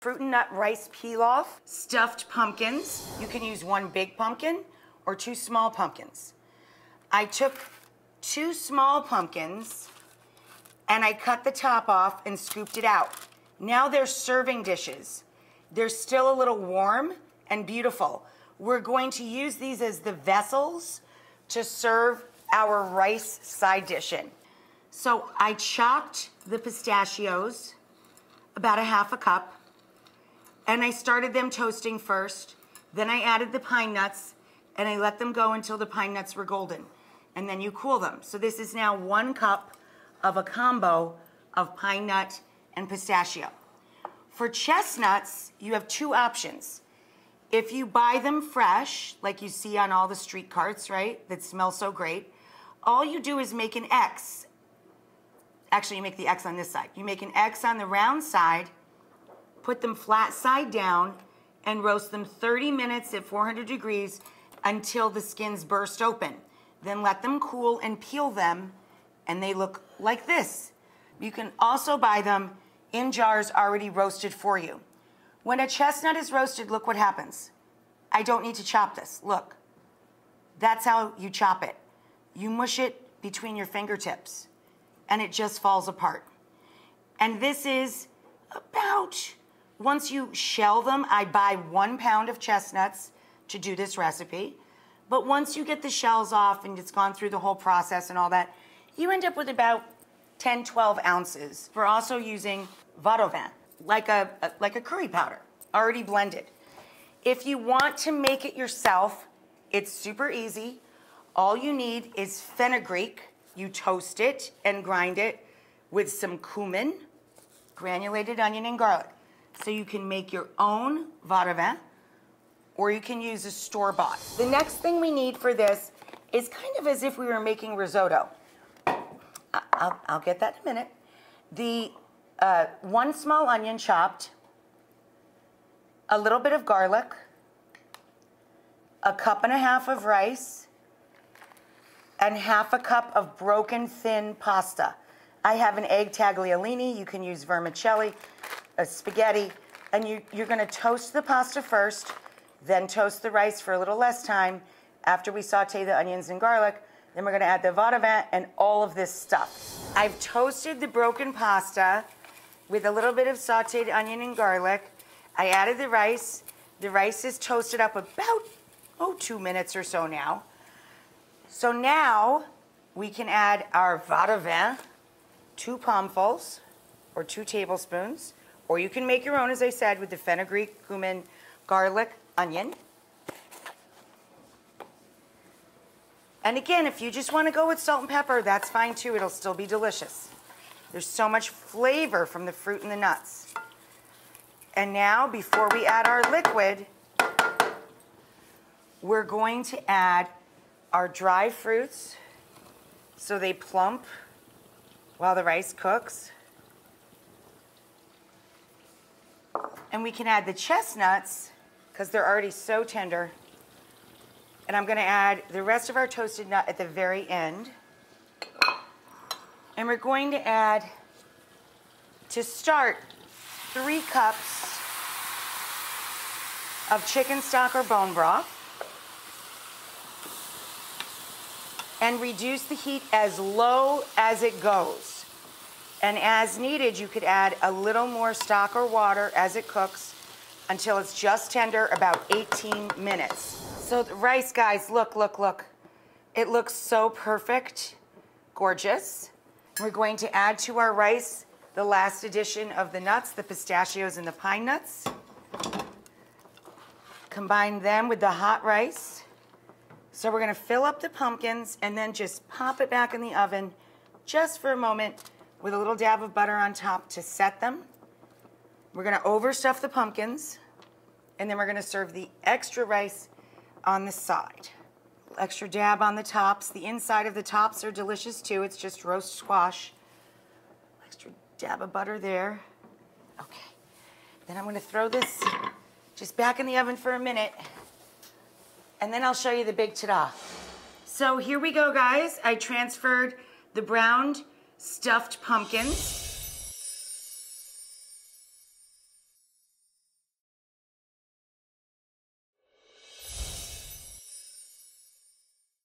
fruit and nut rice pilaf, stuffed pumpkins. You can use one big pumpkin or two small pumpkins. I took two small pumpkins and I cut the top off and scooped it out. Now they're serving dishes. They're still a little warm and beautiful. We're going to use these as the vessels to serve our rice side dish in. So I chopped the pistachios, about a half a cup, and I started them toasting first. Then I added the pine nuts, and I let them go until the pine nuts were golden. And then you cool them. So this is now 1 cup of a combo of pine nut and pistachio. For chestnuts, you have 2 options. If you buy them fresh, like you see on all the street carts, right, that smell so great, all you do is make an X. Actually, you make the X on this side. You make an X on the round side, put them flat side down, and roast them 30 minutes at 400 degrees until the skins burst open. Then let them cool and peel them, and they look like this. You can also buy them in jars already roasted for you. When a chestnut is roasted, look what happens. I don't need to chop this. Look. That's how you chop it. You mush it between your fingertips, and it just falls apart. And this is about, once you shell them, I buy 1 pound of chestnuts to do this recipe. But once you get the shells off and it's gone through the whole process and all that, you end up with about 10, 12 ounces. We're also using vin rouge, like a curry powder, already blended. If you want to make it yourself, it's super easy. All you need is fenugreek. You toast it and grind it with some cumin, granulated onion and garlic. So you can make your own vin rouge, or you can use a store-bought. The next thing we need for this is kind of as if we were making risotto. I'll get that in a minute. The 1 small onion chopped, a little bit of garlic, a cup and a half of rice, and half a cup of broken thin pasta. I have an egg tagliolini. You can use vermicelli, a spaghetti, and you're gonna toast the pasta first, then toast the rice for a little less time. After we saute the onions and garlic, then we're gonna add the vin rouge and all of this stuff. I've toasted the broken pasta with a little bit of sauteed onion and garlic. I added the rice. The rice is toasted up about, 2 minutes or so now. So now we can add our vin rouge, 2 palmfuls or 2 tablespoons, or you can make your own, as I said, with the fenugreek, cumin, garlic, onion. And again, if you just want to go with salt and pepper, that's fine too. It'll still be delicious. There's so much flavor from the fruit and the nuts. And now, before we add our liquid, we're going to add our dry fruits so they plump while the rice cooks. And we can add the chestnuts because they're already so tender. And I'm going to add the rest of our toasted nut at the very end. And we're going to add, to start, 3 cups of chicken stock or bone broth. And reduce the heat as low as it goes. And as needed, you could add a little more stock or water as it cooks until it's just tender, about 18 minutes. So the rice, guys, look, look, look. It looks so perfect, gorgeous. We're going to add to our rice the last addition of the nuts, the pistachios and the pine nuts. Combine them with the hot rice. So we're gonna fill up the pumpkins and then just pop it back in the oven just for a moment with a little dab of butter on top to set them. We're gonna overstuff the pumpkins, and then we're gonna serve the extra rice on the side. Extra dab on the tops. The inside of the tops are delicious too. It's just roast squash. Extra dab of butter there. Okay. Then I'm gonna throw this just back in the oven for a minute, and then I'll show you the big ta-da. So here we go, guys. I transferred the browned stuffed pumpkins